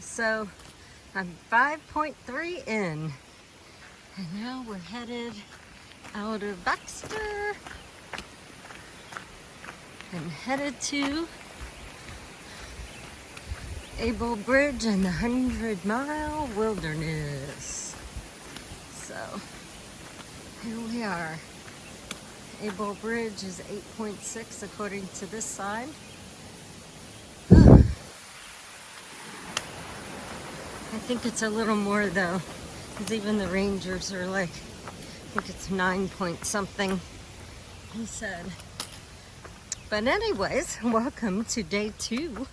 So I'm 5.3 in, and now we're headed out of Baxter and headed to Able Bridge and the 100-mile wilderness. So here we are. Able Bridge is 8.6 according to this side. I think it's a little more though, because even the rangers are like, I think it's 9 point something, he said. But anyways, welcome to day 2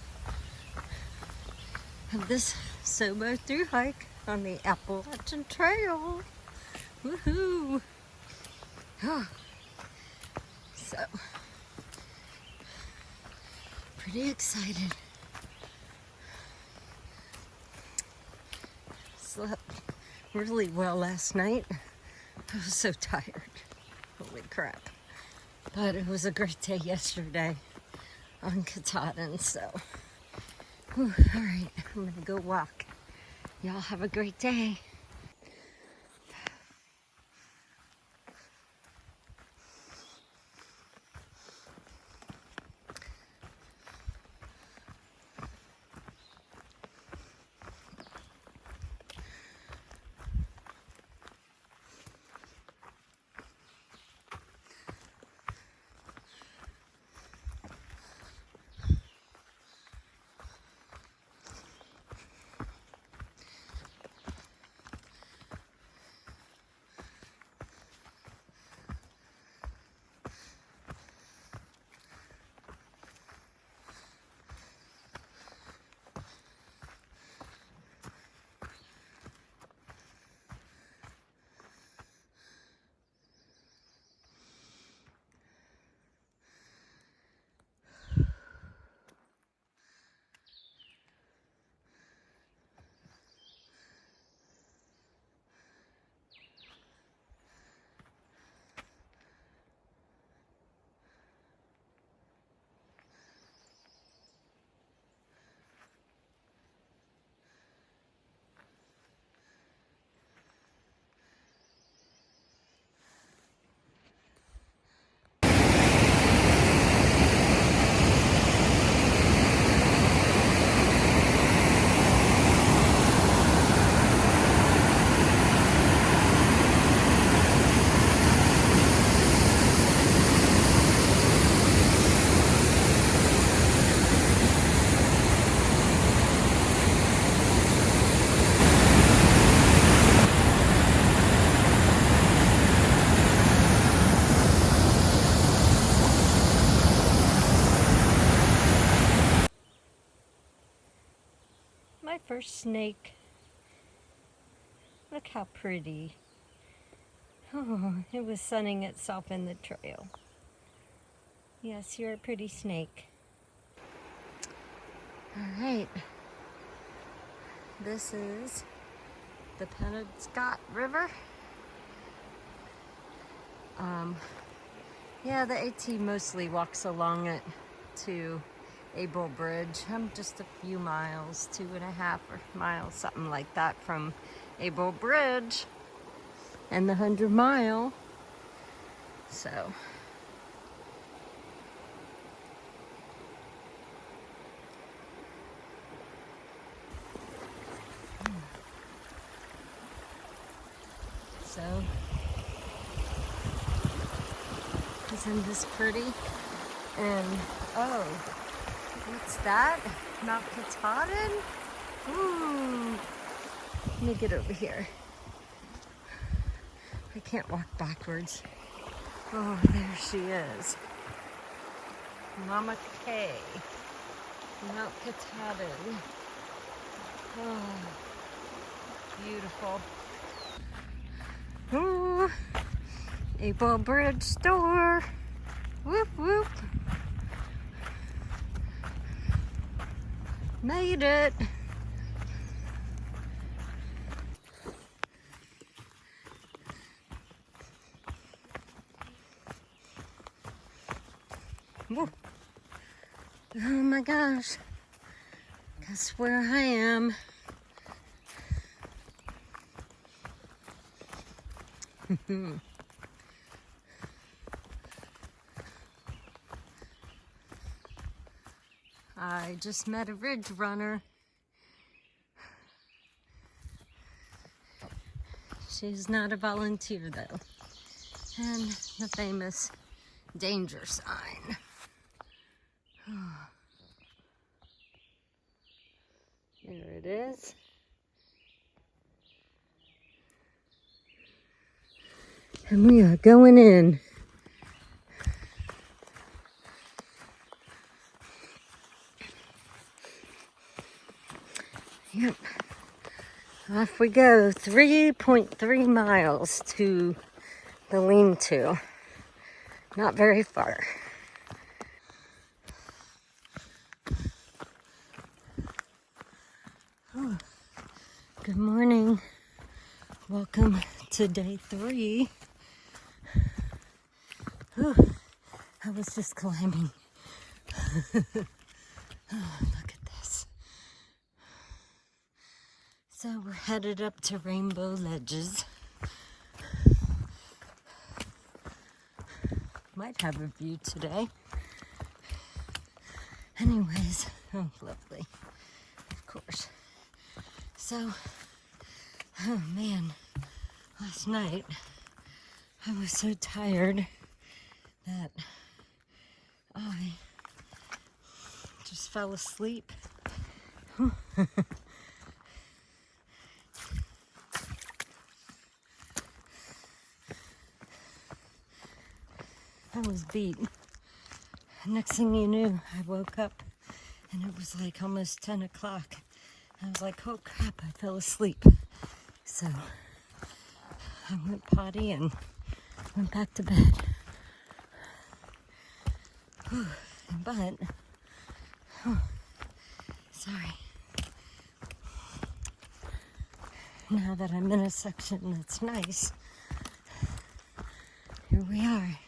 of this solo through hike on the Appalachian Trail. Woohoo! Oh. So, pretty excited. Slept really well last night. I was so tired. Holy crap. But it was a great day yesterday on Katahdin, so. Whew, all right, I'm gonna go walk. Y'all have a great day. My first snake. Look how pretty. Oh, it was sunning itself in the trail. Yes, you're a pretty snake. All right. This is the Penobscot River. Yeah, the AT mostly walks along it to Able Bridge. I'm just a few miles, 2.5 miles, something like that from Able Bridge and the 100-mile. So. So, isn't this pretty? And, oh, what's that? Mount Katahdin? Ooh. Let me get over here. I can't walk backwards. Oh, there she is. Mama K. Mount Katahdin. Oh, beautiful. Ooh, Able Bridge store. Whoop, whoop. Made it. Whoa. Oh my gosh. That's where I am. I just met a ridge runner. She's not a volunteer though. And the famous danger sign. There it is. And we are going in. Yep. Off we go. 3.3 miles to the lean-to. Not very far. Oh, good morning. Welcome to day 3. Oh, I was just climbing. Oh, look at this. So we're headed up to Rainbow Ledges. Might have a view today. Anyways, oh, lovely. Of course. So, oh man, last night I was so tired that I just fell asleep. I was beat. Next thing you knew, I woke up and it was like almost 10 o'clock. I was like, oh crap, I fell asleep. So I went potty and went back to bed. Whew. But, sorry. Now that I'm in a section that's nice, here we are.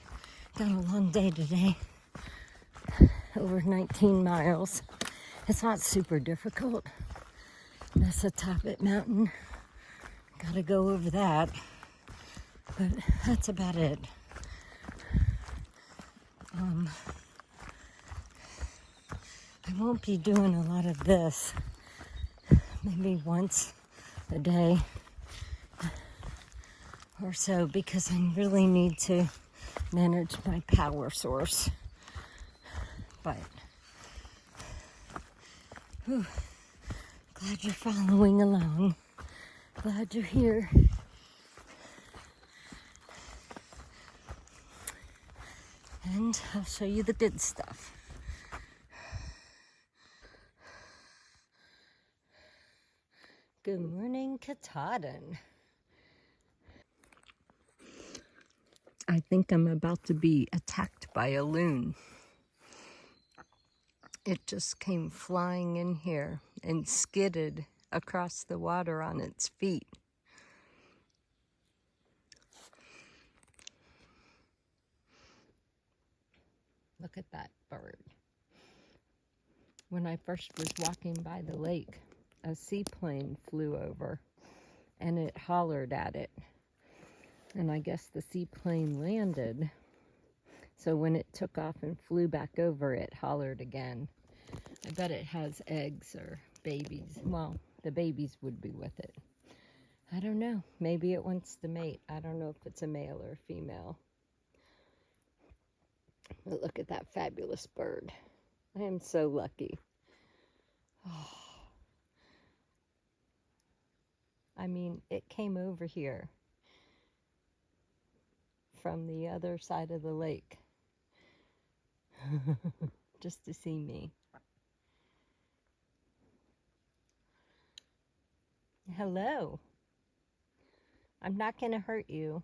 Got a long day today. Over 19 miles. It's not super difficult. That's the Toppet Mountain. Gotta go over that. But that's about it. I won't be doing a lot of this. Maybe once a day or so, because I really need to manage my power source. But whew, glad you're following along. Glad you're here. And I'll show you the good stuff. Good morning, Katahdin. I think I'm about to be attacked by a loon. It just came flying in here and skidded across the water on its feet. Look at that bird. When I first was walking by the lake, a seaplane flew over and it hollered at it. And I guess the seaplane landed. So when it took off and flew back over, it hollered again. I bet it has eggs or babies. Well, the babies would be with it. I don't know. Maybe it wants to mate. I don't know if it's a male or a female. But look at that fabulous bird. I am so lucky. Oh. I mean, it came over here from the other side of the lake just to see me. Hello. I'm not going to hurt you.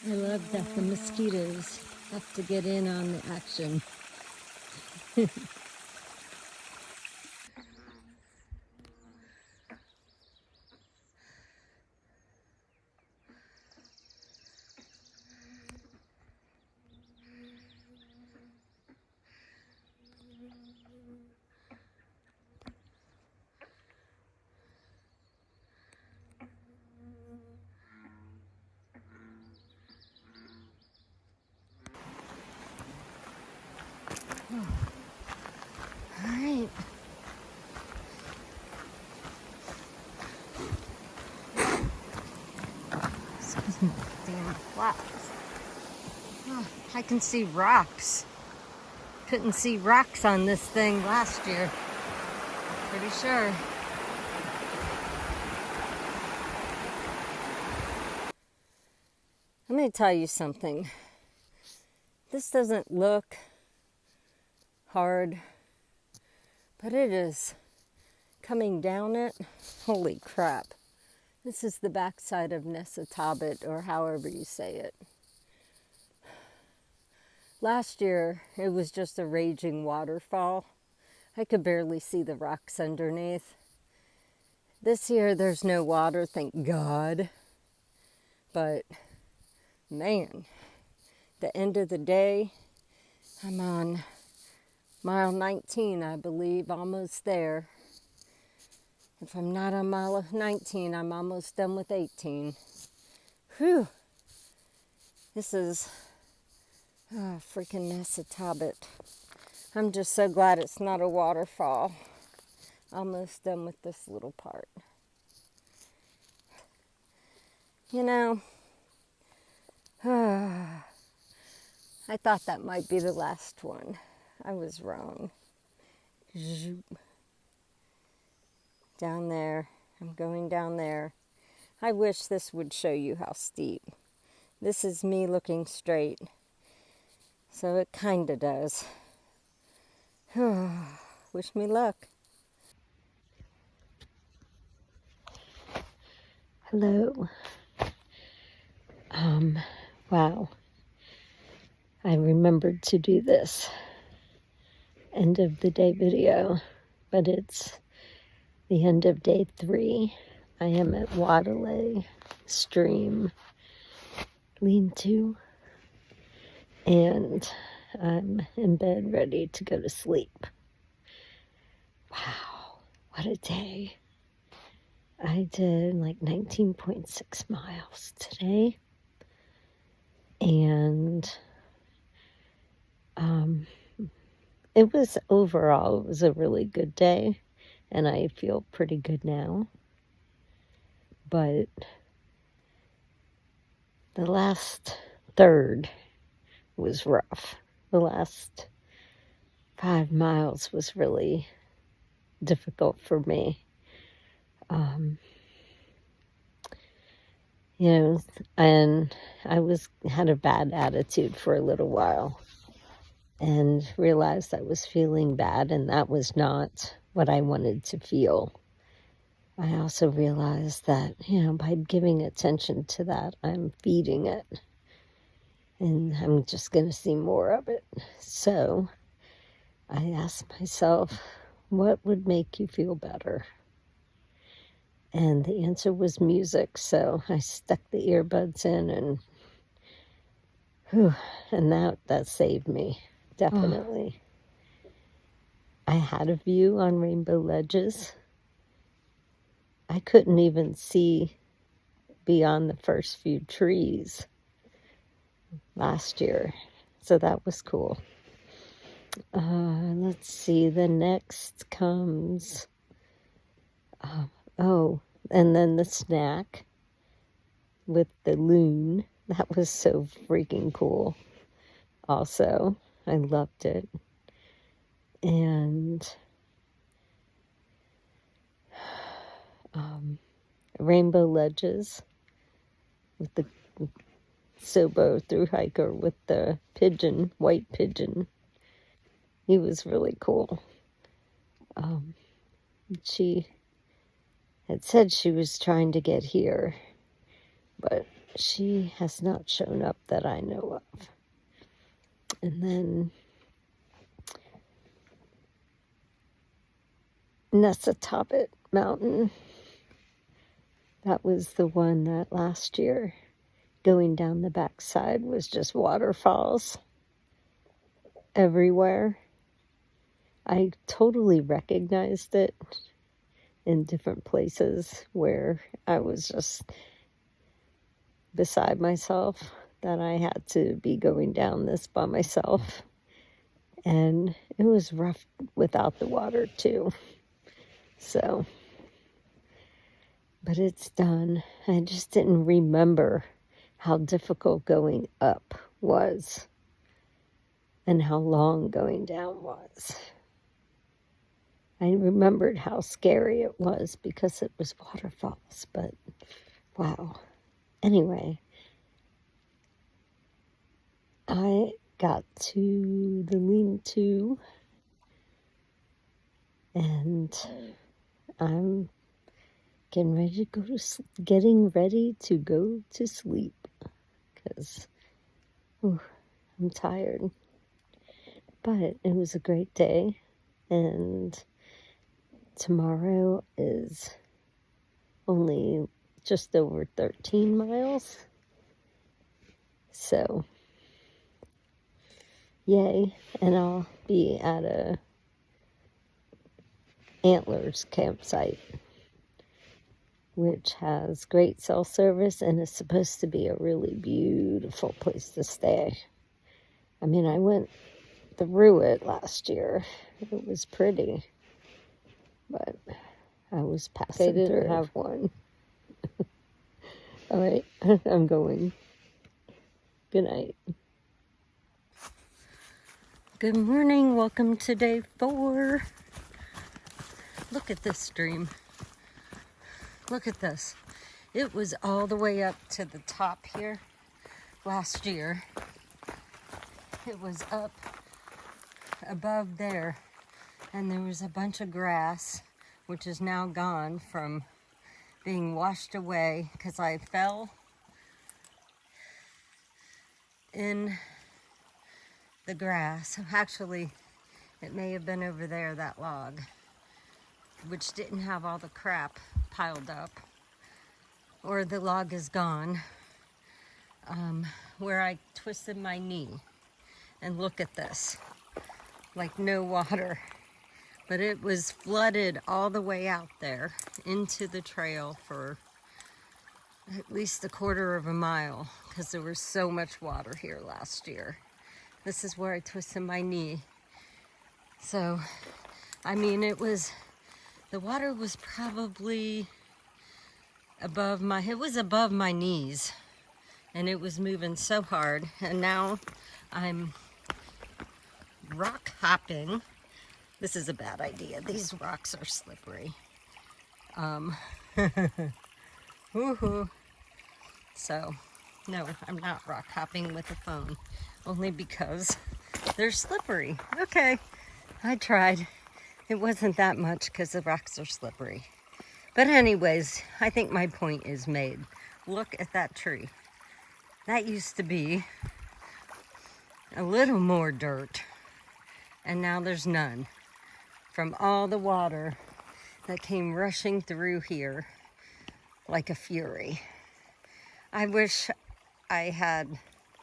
I love that the mosquitoes have to get in on the action. Damn flats. Oh, I can see rocks. Couldn't see rocks on this thing last year. Pretty sure. Let me tell you something. This doesn't look hard, but it is coming down it. Holy crap. This is the backside of Nessatabit, or however you say it. Last year, it was just a raging waterfall. I could barely see the rocks underneath. This year, there's no water, thank God. But, man, the end of the day, I'm on mile 19, I believe, almost there. If I'm not on mile 19, I'm almost done with 18. Whew. This is freaking Nessatabit. I'm just so glad it's not a waterfall. Almost done with this little part. You know, I thought that might be the last one. I was wrong. Down there. I'm going down there. I wish this would show you how steep. This is me looking straight. So it kind of does. Wish me luck. Hello. Wow. I remembered to do this end of the day video, but it's the end of day 3. I am at Waterley Stream Lean-To, and I'm in bed ready to go to sleep. Wow, what a day. I did like 19.6 miles today, and it was a really good day, and I feel pretty good now. But the last third was rough. The last 5 miles was really difficult for me. And I had a bad attitude for a little while, and realized I was feeling bad, and that was not what I wanted to feel. I also realized that, by giving attention to that, I'm feeding it, and I'm just going to see more of it. So I asked myself, what would make you feel better? And the answer was music, so I stuck the earbuds in, and that saved me, definitely. I had a view on Rainbow Ledges. I couldn't even see beyond the first few trees last year, so that was cool. Let's see, the next comes, and then the snack with the loon. That was so freaking cool. Also, I loved it. And Rainbow Ledges with the Sobo through hiker with the pigeon, white pigeon. He was really cool. She had said she was trying to get here, but she has not shown up that I know of. And then Nessatabit Mountain. That was the one that last year, going down the backside, was just waterfalls everywhere. I totally recognized it in different places where I was just beside myself, that I had to be going down this by myself. And it was rough without the water too. So, but it's done. I just didn't remember how difficult going up was and how long going down was. I remembered how scary it was because it was waterfalls, but wow. Anyway, I got to the lean-to and I'm getting ready to go to sleep because I'm tired. But it was a great day, and tomorrow is only just over 13 miles. So, yay. And I'll be at a Antlers campsite, which has great cell service and is supposed to be a really beautiful place to stay. I mean, I went through it last year. It was pretty, but I was passing through. They didn't have one. All right, I'm going. Good night. Good morning. Welcome to day 4. Look at this stream. Look at this. It was all the way up to the top here last year. It was up above there, and there was a bunch of grass, which is now gone from being washed away because I fell in the grass. Actually, it may have been over there, that log, which didn't have all the crap piled up, or the log is gone, where I twisted my knee. And look at this, like no water, but it was flooded all the way out there into the trail for at least a quarter of a mile because there was so much water here last year. This is where I twisted my knee. So, I mean, the water was probably above my knees, and it was moving so hard. And now I'm rock hopping. This is a bad idea. These rocks are slippery. Woohoo. So, no, I'm not rock hopping with a phone, only because they're slippery. Okay, I tried. It wasn't that much because the rocks are slippery. But anyways, I think my point is made. Look at that tree. That used to be a little more dirt, and now there's none from all the water that came rushing through here like a fury. I wish I had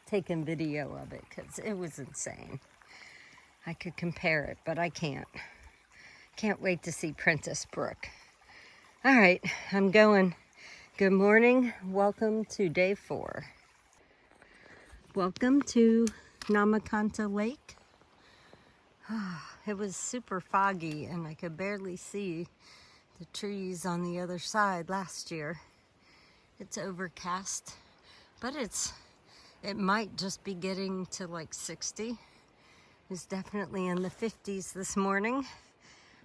taken video of it because it was insane. I could compare it, but I can't. Can't wait to see Prentice Brook. All right, I'm going. Good morning. Welcome to day 4. Welcome to Namakanta Lake. It was super foggy and I could barely see the trees on the other side last year. It's overcast, but it might just be getting to like 60. It's definitely in the 50s this morning.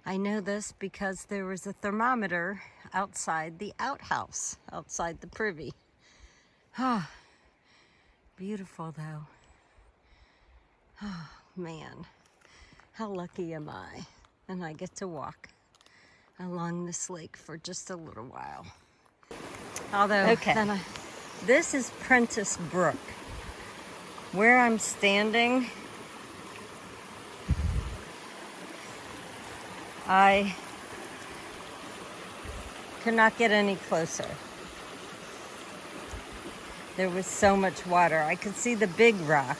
I know this because there was a thermometer outside the outhouse, outside the privy. Ah, beautiful though. Oh man, how lucky am I? And I get to walk along this lake for just a little while. Although, this is Prentice Brook. Where I'm standing, I could not get any closer. There was so much water. I could see the big rock.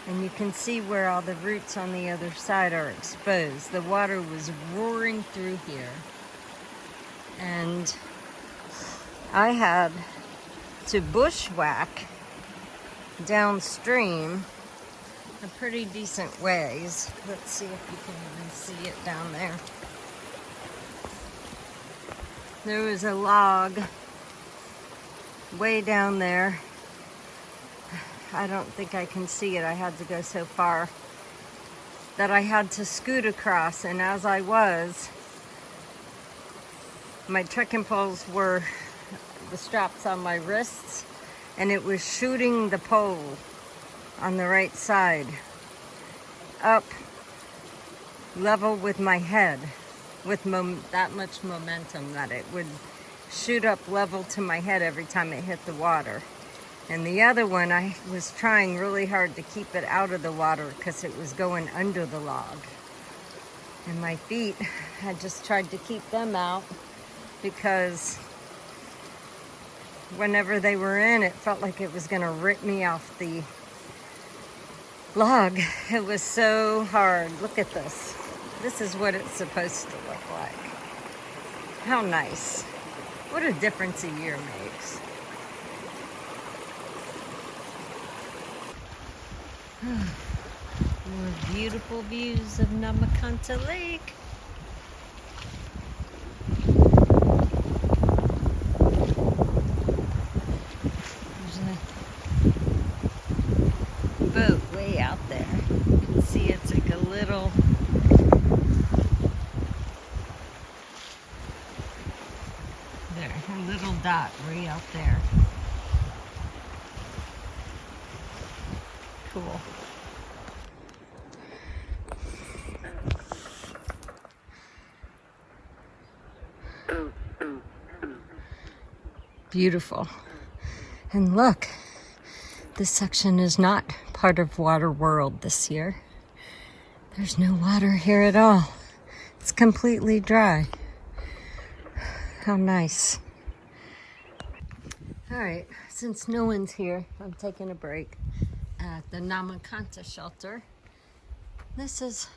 And you can see where all the roots on the other side are exposed. The water was roaring through here. And I had to bushwhack downstream a pretty decent ways. Let's see if you can even see it down there. There was a log way down there. I don't think I can see it. I had to go so far that I had to scoot across, and as I was, my trekking poles were the straps on my wrists, and it was shooting the pole on the right side up level with my head, with that much momentum that it would shoot up level to my head every time it hit the water. And the other one, I was trying really hard to keep it out of the water because it was going under the log. And my feet, I just tried to keep them out because whenever they were in, it felt like it was going to rip me off the log. It was so hard. Look at this. This is what it's supposed to look like. How nice. What a difference a year makes. More beautiful views of Namakanta Lake. There's a boat way out there. You can see it's like a little dot way out there. Cool. Beautiful. And look, this section is not part of Water World this year. There's no water here at all. It's completely dry. How nice. All right, since no one's here, I'm taking a break at the Namakanta shelter. It's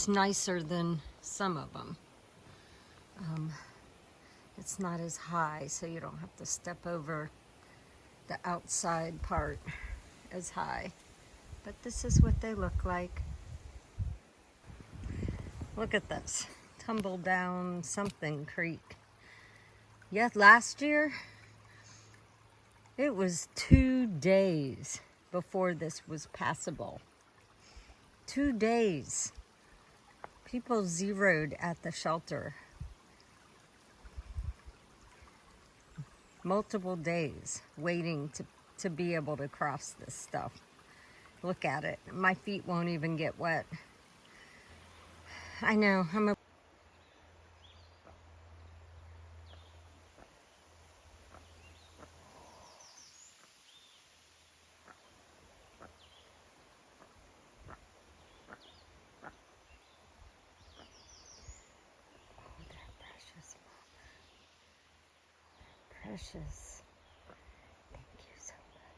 nicer than some of them. It's not as high, so you don't have to step over the outside part as high. But this is what they look like. Look at this, tumble down something creek. Yes, last year, it was 2 days before this was passable. 2 days. People zeroed at the shelter. Multiple days waiting to be able to cross this stuff. Look at it. My feet won't even get wet. I know, I'm a precious. Thank you so much.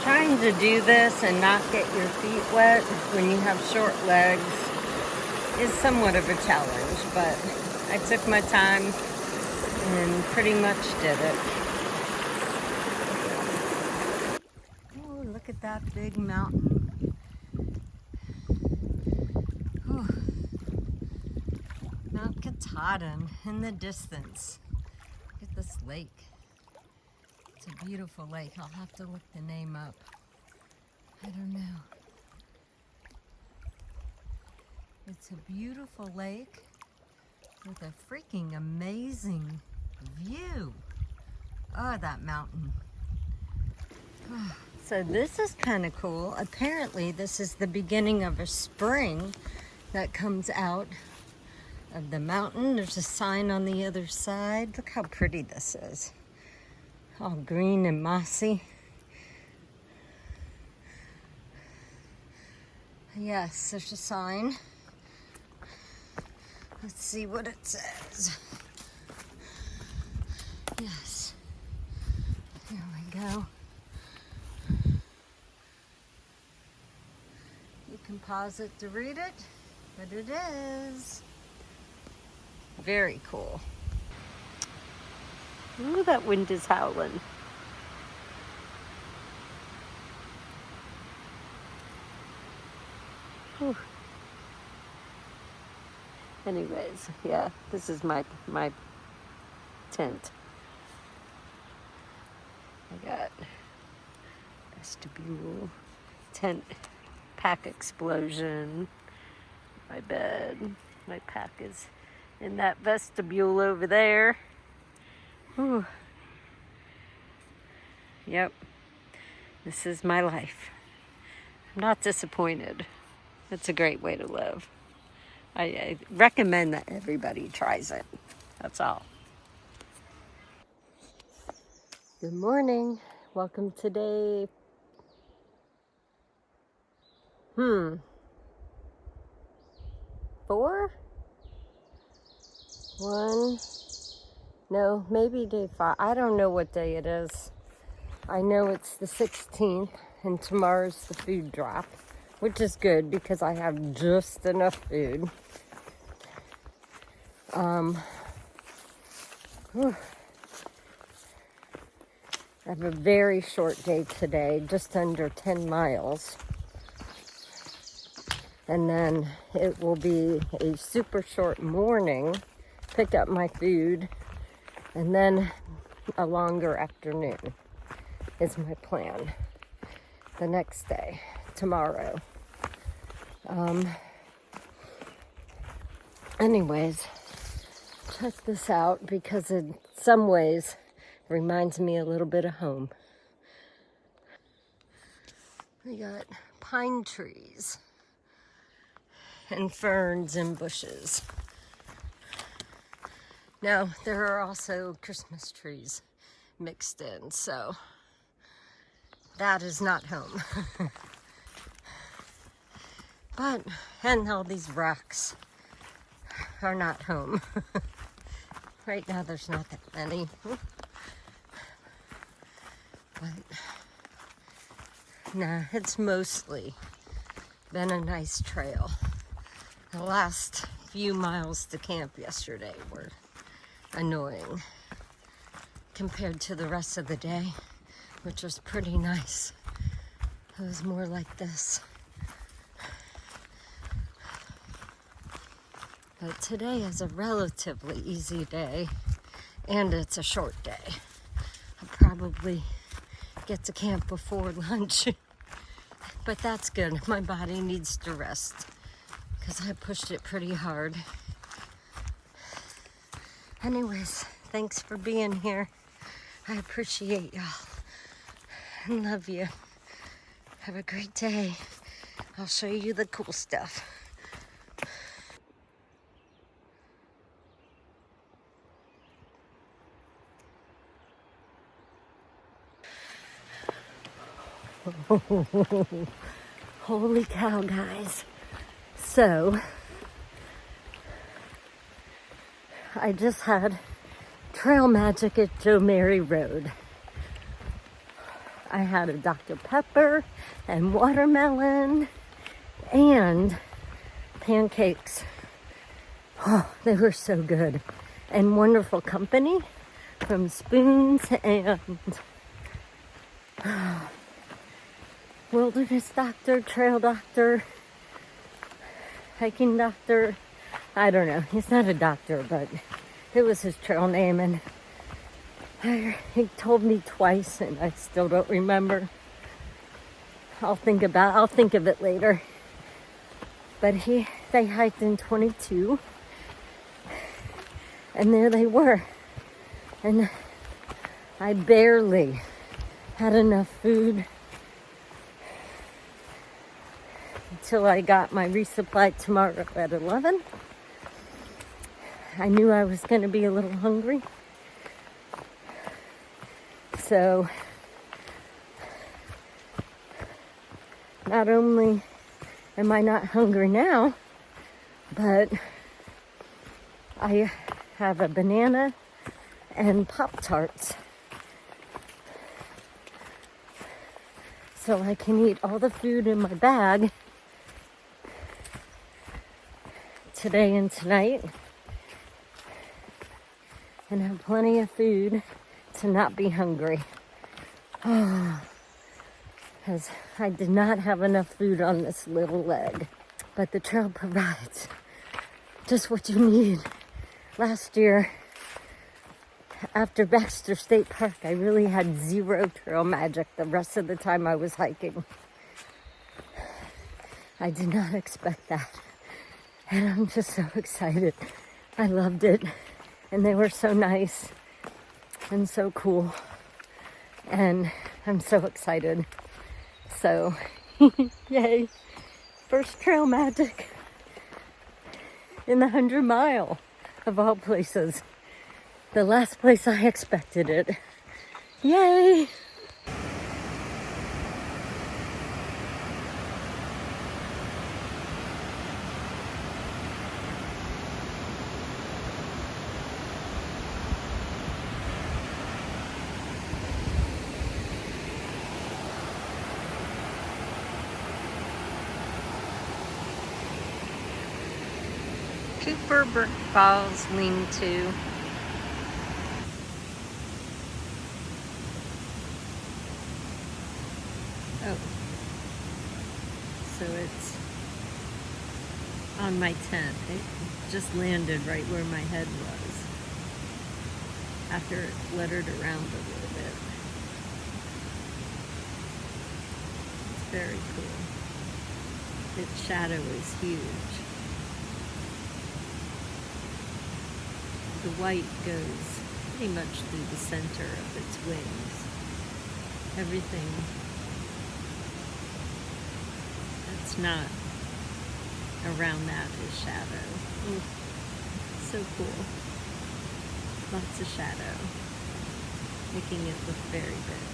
Trying to do this and not get your feet wet when you have short legs is somewhat of a challenge, but I took my time and pretty much did it. Oh, look at that big mountain. Oh. Mount Katahdin in the distance. Look at this lake. It's a beautiful lake. I'll have to look the name up. I don't know. It's a beautiful lake with a freaking amazing view. Oh, that mountain. Oh. So this is kind of cool. Apparently this is the beginning of a spring that comes out of the mountain. There's a sign on the other side. Look how pretty this is. All green and mossy. Yes, there's a sign. Let's see what it says. Yes. Here we go. can pause it to read it, but it is. Very cool. Ooh, that wind is howling. Whew. Anyways, yeah, this is my tent. I got vestibule, tent, pack explosion, my bed. My pack is in that vestibule over there. Whew. Yep, this is my life. I'm not disappointed. It's a great way to live. I recommend that everybody tries it. That's all. Good morning. Welcome to day 4? No, maybe day 5. I don't know what day it is. I know it's the 16th and tomorrow's the food drop, which is good because I have just enough food. I have a very short day today, just under 10 miles. And then it will be a super short morning, pick up my food, and then a longer afternoon is my plan. The next day, tomorrow. Anyways, check this out because in some ways it reminds me a little bit of home. We got pine trees and ferns and bushes. Now, there are also Christmas trees mixed in, so that is not home. And all these rocks are not home. Right now, there's not that many. But, nah, it's mostly been a nice trail. The last few miles to camp yesterday were annoying compared to the rest of the day, which was pretty nice. It was more like this. But today is a relatively easy day, and it's a short day. I'll probably get to camp before lunch, but that's good. My body needs to rest because I pushed it pretty hard. Anyways, thanks for being here. I appreciate y'all and love you. Have a great day. I'll show you the cool stuff. Holy cow, guys. So, I just had trail magic at Joe Mary Road. I had a Dr. Pepper and watermelon and pancakes. Oh, they were so good. And wonderful company from Spoons and wilderness doctor, trail doctor, hiking doctor. I don't know. He's not a doctor, but it was his trail name. And he told me twice, and I still don't remember. I'll think of it later. But they hiked in 22, and there they were. And I barely had enough food until I got my resupply tomorrow at 11. I knew I was going to be a little hungry. So, not only am I not hungry now, but I have a banana and Pop-Tarts. So I can eat all the food in my bag today and tonight and have plenty of food to not be hungry. Because I did not have enough food on this little leg. But the trail provides just what you need. Last year, after Baxter State Park, I really had zero trail magic the rest of the time I was hiking. I did not expect that. And I'm just so excited. I loved it. And they were so nice and so cool. And I'm so excited. So, yay. First trail magic in the 100 Mile of all places. The last place I expected it. Yay! Cooper Brook Falls Lean-To. Oh. So it's on my tent. It just landed right where my head was after it fluttered around a little bit. It's very cool. Its shadow is huge. The white goes pretty much through the center of its wings. Everything that's not around that is shadow. Ooh, so cool. Lots of shadow, making it look very big.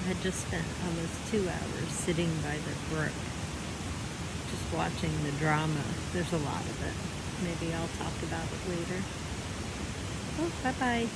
I had just spent almost 2 hours sitting by the brook, just watching the drama. There's a lot of it. Maybe I'll talk about it later. Oh, bye-bye.